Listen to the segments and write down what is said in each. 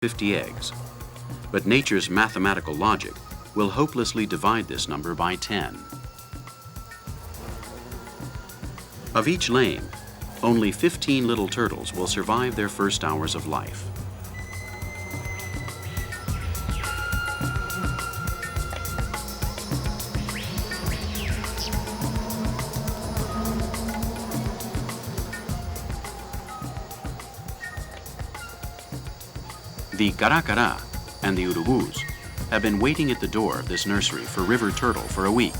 50 eggs, but nature's mathematical logic will hopelessly divide this number by 10. Of each laying, only 15 little turtles will survive their first hours of life. The caracara and the urubus have been waiting at the door of this nursery for river turtle for a week.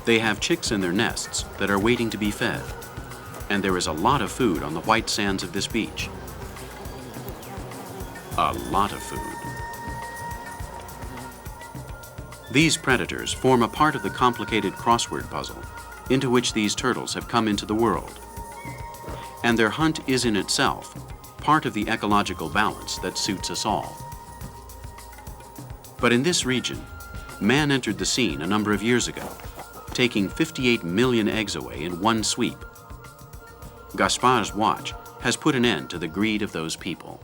They have chicks in their nests that are waiting to be fed, and there is a lot of food on the white sands of this beach. A lot of food. These predators form a part of the complicated crossword puzzle into which these turtles have come into the world. And their hunt is in itself part of the ecological balance that suits us all. But in this region, man entered the scene a number of years ago, taking 58 million eggs away in one sweep. Gaspar's watch has put an end to the greed of those people.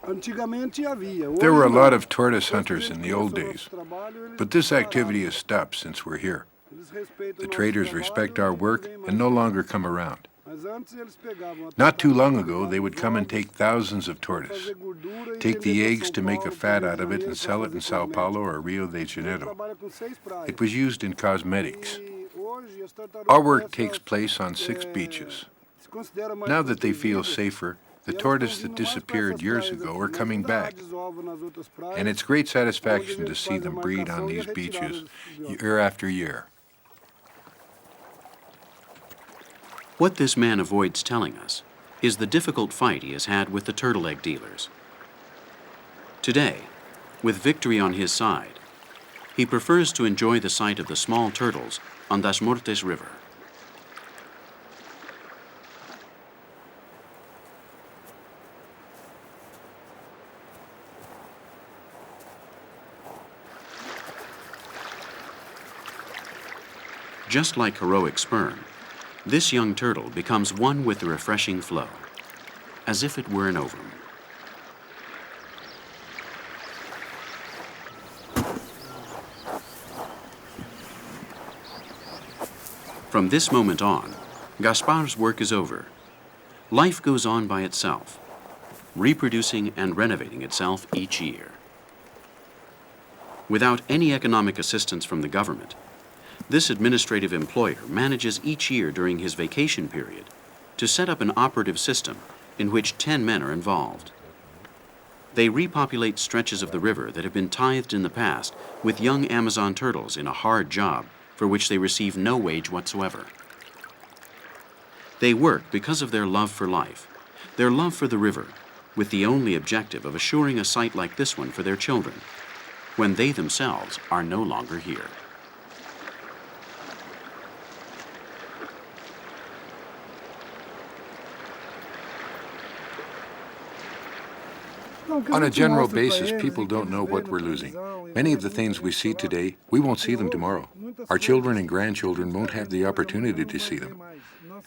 There were a lot of tortoise hunters in the old days, but this activity has stopped since we're here. The traders respect our work and no longer come around. Not too long ago, they would come and take thousands of tortoise, take the eggs to make a fat out of it and sell it in Sao Paulo or Rio de Janeiro. It was used in cosmetics. Our work takes place on 6 beaches. Now that they feel safer, the tortoise that disappeared years ago are coming back. And it's great satisfaction to see them breed on these beaches year after year. What this man avoids telling us is the difficult fight he has had with the turtle egg dealers. Today, with victory on his side, he prefers to enjoy the sight of the small turtles on Das Mortes River. Just like heroic sperm, this young turtle becomes one with the refreshing flow, as if it were an ovum. From this moment on, Gaspar's work is over. Life goes on by itself, reproducing and renovating itself each year. Without any economic assistance from the government, this administrative employer manages each year during his vacation period to set up an operative system in which 10 men are involved. They repopulate stretches of the river that have been tithed in the past with young Amazon turtles in a hard job for which they receive no wage whatsoever. They work because of their love for life, their love for the river, with the only objective of assuring a site like this one for their children, when they themselves are no longer here. On a general basis, people don't know what we're losing. Many of the things we see today, we won't see them tomorrow. Our children and grandchildren won't have the opportunity to see them.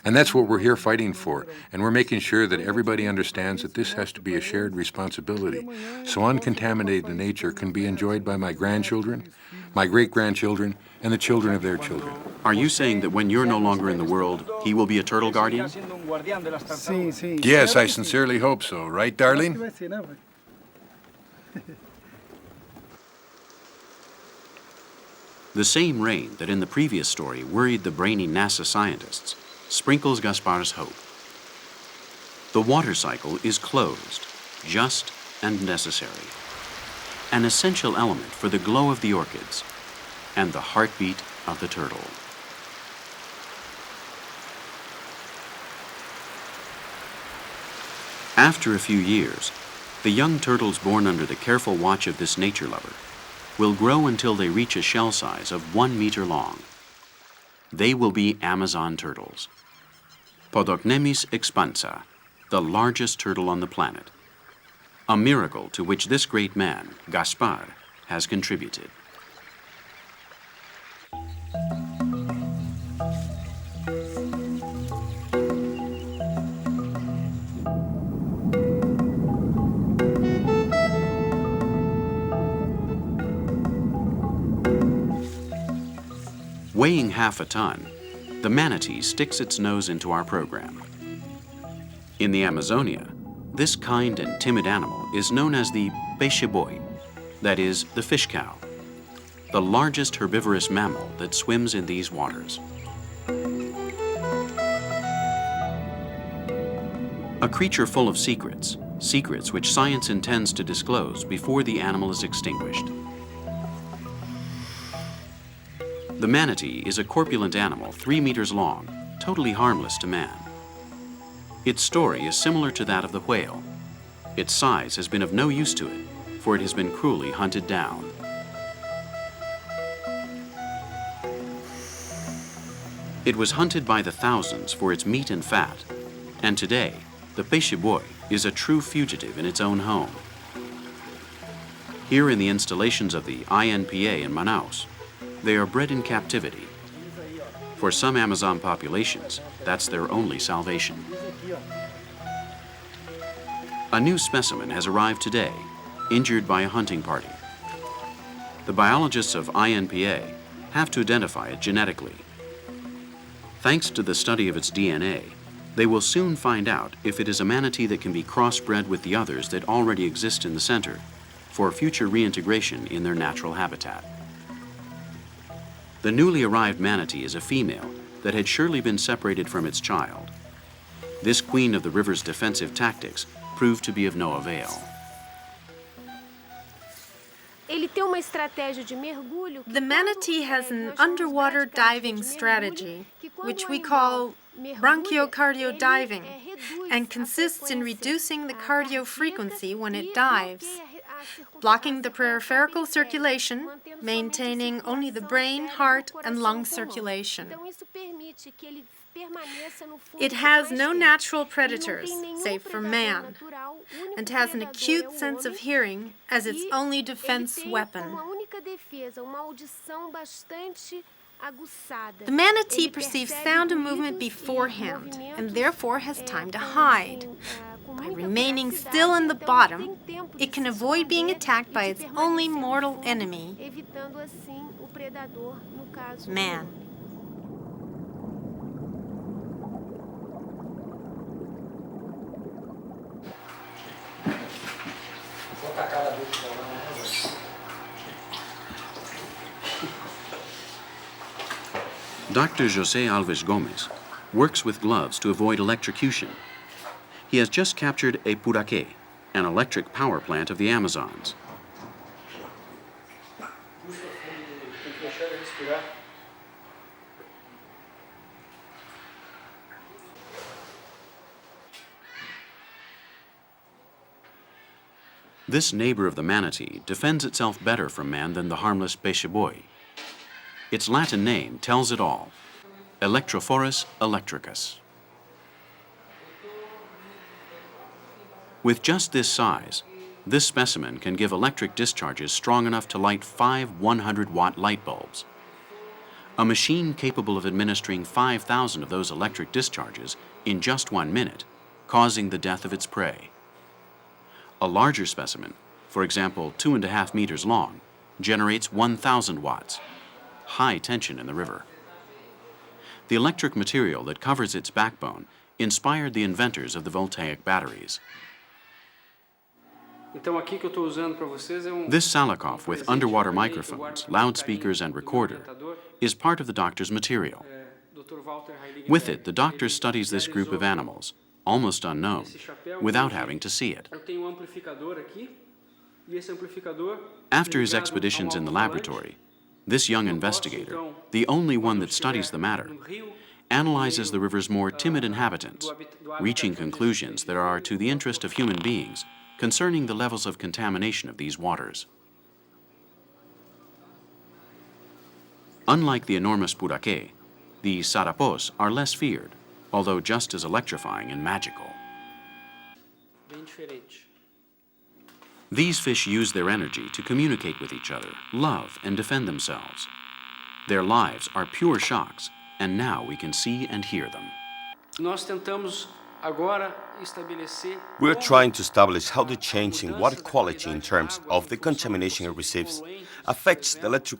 And that's what we're here fighting for, and we're making sure that everybody understands that this has to be a shared responsibility, so uncontaminated nature can be enjoyed by my grandchildren, my great-grandchildren, and the children of their children. Are you saying that when you're no longer in the world, he will be a turtle guardian? Yes, I sincerely hope so. Right, darling? The same rain that in the previous story worried the brainy NASA scientists sprinkles Gaspar's hope. The water cycle is closed, just and necessary, an essential element for the glow of the orchids and the heartbeat of the turtle. After a few years, the young turtles born under the careful watch of this nature lover will grow until they reach a shell size of 1 meter long. They will be Amazon turtles. Podocnemis expansa, the largest turtle on the planet. A miracle to which this great man, Gaspar, has contributed. Weighing half a ton, the manatee sticks its nose into our program. In the Amazonia, this kind and timid animal is known as the peixe-boi, that is, the fish cow, the largest herbivorous mammal that swims in these waters. A creature full of secrets, secrets which science intends to disclose before the animal is extinguished. The manatee is a corpulent animal 3 meters long, totally harmless to man. Its story is similar to that of the whale. Its size has been of no use to it, for it has been cruelly hunted down. It was hunted by the thousands for its meat and fat, and today, the peixe-boi is a true fugitive in its own home. Here in the installations of the INPA in Manaus, they are bred in captivity. For some Amazon populations, that's their only salvation. A new specimen has arrived today, injured by a hunting party. The biologists of INPA have to identify it genetically. Thanks to the study of its DNA, they will soon find out if it is a manatee that can be crossbred with the others that already exist in the center for future reintegration in their natural habitat. The newly arrived manatee is a female that had surely been separated from its child. This queen of the river's defensive tactics proved to be of no avail. The manatee has an underwater diving strategy, which we call bronchocardio diving, and consists in reducing the cardio frequency when it dives, blocking the peripheral circulation, maintaining only the brain, heart, and lung circulation. It has no natural predators, save for man, and has an acute sense of hearing as its only defense weapon. The manatee perceives sound and movement beforehand, and therefore has time to hide. By remaining still in the bottom, it can avoid being attacked by its only mortal enemy, man. Dr. José Alves Gomes works with gloves to avoid electrocution. He has just captured a puraqué, an electric power plant of the Amazons. This neighbor of the manatee defends itself better from man than the harmless peixe-boi. Its Latin name tells it all, Electrophorus electricus. With just this size, this specimen can give electric discharges strong enough to light 5 100-watt light bulbs. A machine capable of administering 5,000 of those electric discharges in just 1 minute, causing the death of its prey. A larger specimen, for example 2.5 meters long, generates 1,000 watts, high tension in the river. The electric material that covers its backbone inspired the inventors of the voltaic batteries. This Salakoff with underwater microphones, loudspeakers, and recorder is part of the doctor's material. With it, the doctor studies this group of animals, almost unknown, without having to see it. After his expeditions in the laboratory, this young investigator, the only one that studies the matter, analyzes the river's more timid inhabitants, reaching conclusions that are to the interest of human beings concerning the levels of contamination of these waters. Unlike the enormous puraqué, the sarapós are less feared, although just as electrifying and magical. These fish use their energy to communicate with each other, love, and defend themselves. Their lives are pure shocks, and now we can see and hear them. We're trying to establish how the change in water quality in terms of the contamination it receives affects the electrical